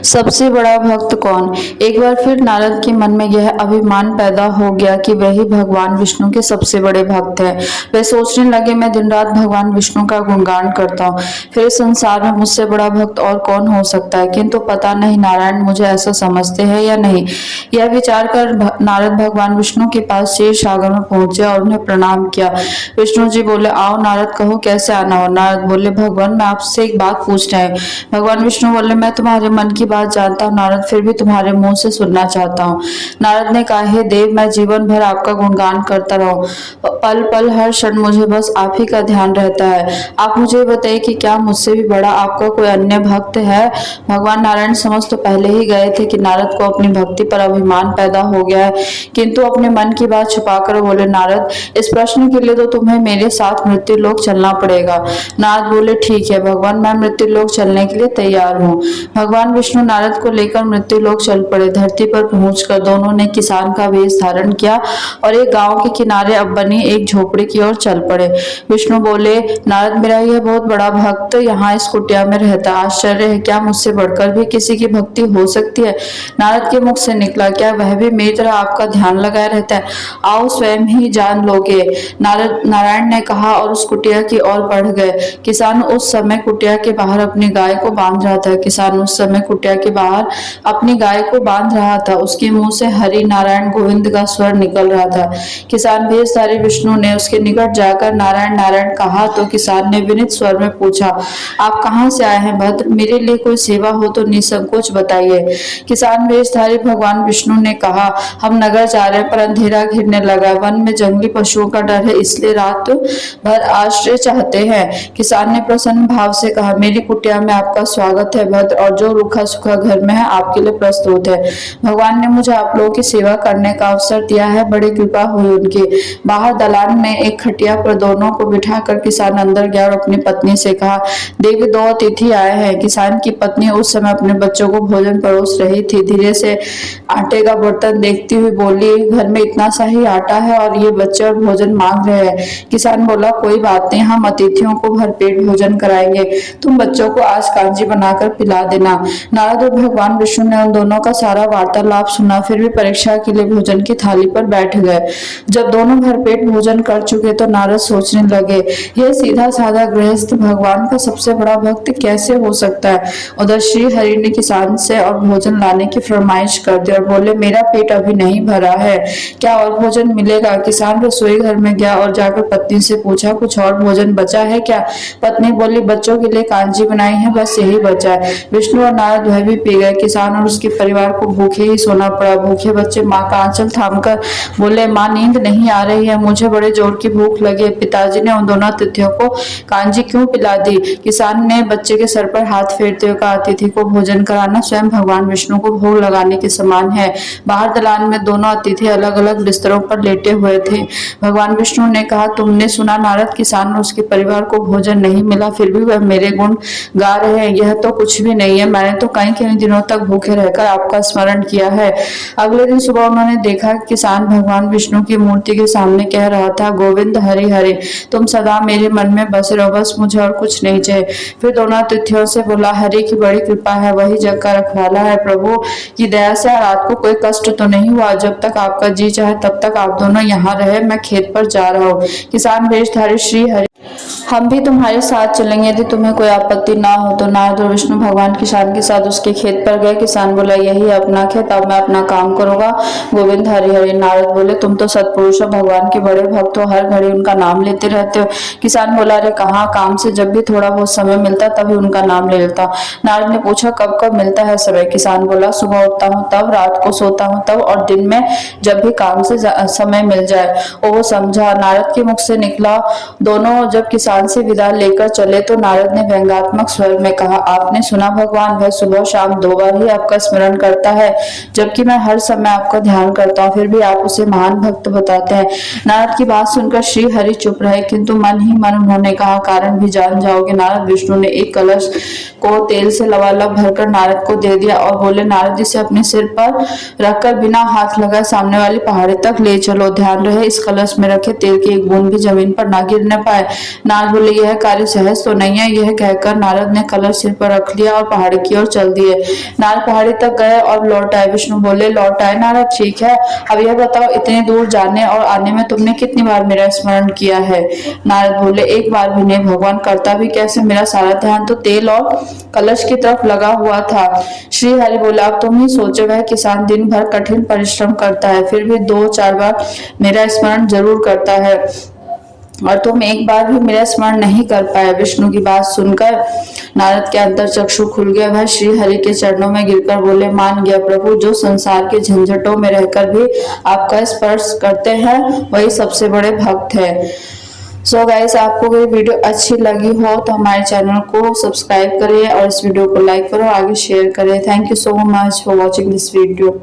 सबसे बड़ा भक्त कौन? एक बार फिर नारद के मन में यह अभिमान पैदा हो गया कि वही भगवान विष्णु के सबसे बड़े भक्त हैं। वे सोचने लगे, मैं दिन रात भगवान विष्णु का गुणगान करता हूँ, फिर इस संसार में मुझसे बड़ा भक्त और कौन हो सकता है। किंतु पता नहीं नारायण मुझे ऐसा समझते हैं या नहीं। यह विचार कर नारद भगवान विष्णु के पास क्षीर सागर में पहुंचे और उन्हें प्रणाम किया। विष्णु जी बोले, आओ नारद, कहो कैसे आना हो। नारद बोले, भगवान मैं आपसे एक बात पूछ रहे हैं। भगवान विष्णु बोले, मैं तुम्हारे मन की बात जानता हूँ नारद, फिर भी तुम्हारे मुंह से सुनना चाहता हूँ। नारद ने कहा, हे देव, मैं जीवन भर आपका गुणगान करता रहूं, पल पल हर क्षण मुझे बस आप ही का ध्यान रहता है। आप मुझे बताइए कि क्या मुझसे भी बड़ा आपका कोई अन्य भक्त है। भगवान नारायण समझ तो पहले ही गए थे कि नारद को अपनी भक्ति पर अभिमान पैदा हो गया है, किंतु अपने मन की बात छुपाकर बोले, नारद इस प्रश्न के लिए तो तुम्हें मेरे साथ मृत्यु लोक चलना पड़ेगा। नारद बोले, ठीक है भगवान, मैं मृत्यु लोक चलने के लिए तैयार हूँ। भगवान विष्णु नारद को लेकर मृत्यु लोक चल पड़े। धरती पर पहुंचकर दोनों ने किसान का वेश धारण किया और एक गांव के किनारे अब बनी एक झोपड़ी की ओर चल पड़े। विष्णु बोले, नारद मेरा यह बहुत बड़ा भक्त यहाँ इस कुटिया में रहता। आश्चर्य है, क्या मुझसे बढ़कर भी किसी की भक्ति हो सकती है। नारद के मुख से निकला, क्या वह भी मेरी तरह आपका ध्यान लगाए रहता है। आओ स्वयं ही जान लोगे, नारायण ने कहा और उस कुटिया की ओर बढ़ गए। किसान उस समय कुटिया के बाहर अपनी गाय को बांध रहा था। उसके मुंह से हरि नारायण गोविंद का स्वर निकल रहा था। किसान भेषधारी विष्णु ने उसके निकट जाकर नारायण नारायण कहा तो किसान ने विनीत स्वर में पूछा, आप कहाँ से आए हैं भद्र, मेरे लिए कोई सेवा हो तो निसंकोच बताइए। किसान भेषधारी भगवान विष्णु ने कहा, हम नगर जा रहे हैं पर अंधेरा घिरने लगा, वन में जंगली पशुओं का डर है, इसलिए रात भर आश्रय चाहते हैं। किसान ने प्रसन्न भाव से कहा, मेरी कुटिया में आपका स्वागत है भद्र, और जो रूखा सूखा घर में है आपके लिए प्रस्तुत है। भगवान ने मुझे आप लोगों की सेवा करने का अवसर दिया है, बड़ी कृपा हुई उनकी। बाहर दलान में एक खटिया पर दोनों को बिठाकर किसान अंदर गया और अपनी पत्नी से कहा, देवी दो अतिथि आए हैं। किसान की पत्नी उस समय अपने बच्चों को भोजन परोस रही थी। धीरे से आटे का बर्तन देखती हुई बोली, घर में इतना सा ही आटा है और ये बच्चे और भोजन मांग रहे हैं। किसान बोला, कोई बात नहीं, हम अतिथियों को भरपेट भोजन कराएंगे, तुम बच्चों को आज कांजी बनाकर पिला देना। नारद और भगवान विष्णु ने उन दोनों का सारा वार्तालाप सुना, फिर भी परीक्षा के लिए भोजन की थाली पर बैठ गए। जब दोनों भरपेट भोजन कर चुके तो नारद सोचने लगे, यह सीधा साधा गृहस्थ भगवान का सबसे बड़ा भक्त कैसे हो सकता है। उधर श्री हरि ने किसान से और भोजन लाने की फरमाइश कर दी और बोले, मेरा पेट अभी नहीं भरा है, क्या और भोजन मिलेगा। किसान रसोई घर में गया और जाकर पत्नी से पूछा, कुछ और भोजन बचा है क्या। पत्नी बोली, बच्चों के लिए कांजी बनाई है, बस यही बचा है। विष्णु और नारद वह भी पी गए। किसान और उसके परिवार को भूखे ही सोना पड़ा। भूखे बच्चे माँ का आंचल थामकर बोले, माँ नींद नहीं आ रही है, मुझे बड़े जोर की भूख लगी है। पिताजी ने उन दोनों अतिथियों को कांजी क्यों पिला दी। किसान ने बच्चे के सर पर हाथ फेरते हुए कहा, अतिथि को भोजन कराना स्वयं भगवान विष्णु को भोग लगाने के समान है। बाहर दलान में दोनों अतिथि अलग अलग बिस्तरों पर लेटे हुए थे। भगवान विष्णु ने कहा, तुमने सुना नारद, किसान और उसके परिवार को भोजन नहीं मिला, फिर भी वह मेरे गुण गा रहे हैं। यह तो कुछ भी नहीं है, मैंने तो कई दिनों तक भूखे रहकर आपका स्मरण किया है। अगले दिन सुबह उन्होंने देखा कि किसान भगवान विष्णु की मूर्ति के सामने कह रहा था, गोविंद हरि हरि, तुम सदा मेरे मन में बसे रहो, बस मुझे और कुछ नहीं चाहिए। फिर दोनों अतिथियों से बोला, हरि की बड़ी कृपा है, वही जग का रखवाला है, प्रभु की दया से रात को कोई कष्ट तो नहीं हुआ। जब तक आपका जी चाहे तब तक आप दोनों यहाँ रहे, मैं खेत पर जा रहा हूँ। किसान वेशधारी श्री हरि, हम भी तुम्हारे साथ चलेंगे यदि तुम्हें कोई आपत्ति ना हो तो। नारद और विष्णु भगवान किसान के साथ उसके खेत पर गए। किसान बोला, यही अपना खेत, अब मैं अपना काम करूंगा। गोविंद हरि हरि। नारद बोले, तुम तो सत्पुरुष हो, भगवान के बड़े भक्त हो, हर घड़ी उनका नाम लेते रहते हो। किसान बोला, अरे कहाँ, काम से जब भी थोड़ा बहुत समय मिलता तभी उनका नाम ले लेता। नारद ने पूछा, कब कब मिलता है समय। किसान बोला, सुबह उठता हूँ तब, रात को सोता हूँ तब, और दिन में जब भी काम से समय मिल जाए। वो समझा। नारद के मुख से निकला। दोनों जब किसान से विदा लेकर चले तो नारद ने व्यंग्यात्मक स्वर में कहा, आपने सुना भगवान, वह सुबह शाम 2 बार ही आपका स्मरण करता है, जबकि मैं हर समय आपका ध्यान करता हूँ, फिर भी आप उसे महान भक्त बताते हैं। नारद की बात सुनकर श्री हरि चुप रहे, किंतु मन ही मन उन्होंने कहा, कारण भी जान जाओगे। नारद विष्णु ने एक कलश को तेल से लबालब भरकर नारद को दे दिया और बोले, नारद इसे अपने सिर पर रखकर बिना हाथ लगाए सामने वाली पहाड़ी तक ले चलो। ध्यान रहे इस कलश में रखे तेल की एक बूंद भी जमीन पर ना गिरने पाए। नारद बोले यह कार्य सहज तो नहीं है। यह कहकर नारद ने कलश सिर पर रख लिया और पहाड़ी की ओर चल दिए। नारद पहाड़ी तक गए और लौट आए। विष्णु बोले लौट आए नारद, ठीक है, अब यह बताओ इतनी दूर जाने और आने में तुमने कितनी बार मेरा स्मरण किया है। नारद बोले एक बार भी नहीं भगवान, करता भी कैसे, मेरा सारा ध्यान तो तेल और कलश की तरफ लगा हुआ था। श्री हरि बोला अब तुम ही सोचो, वह किसान दिन भर कठिन परिश्रम करता है फिर भी 2-4 बार मेरा स्मरण जरूर करता है और तुम एक बार भी मेरा स्मरण नहीं कर पाए। विष्णु की बात सुनकर नारद के अंतर चक्षु खुल गया। वह श्री हरि के चरणों में गिरकर बोले मान गया प्रभु, जो संसार के झंझटों में रहकर भी आपका स्पर्श करते हैं वही सबसे बड़े भक्त है। सो गाइस, आपको ये वीडियो अच्छी लगी हो तो हमारे चैनल को सब्सक्राइब करिए और इस वीडियो को लाइक करो, आगे शेयर करें। Thank you so much for watching this video.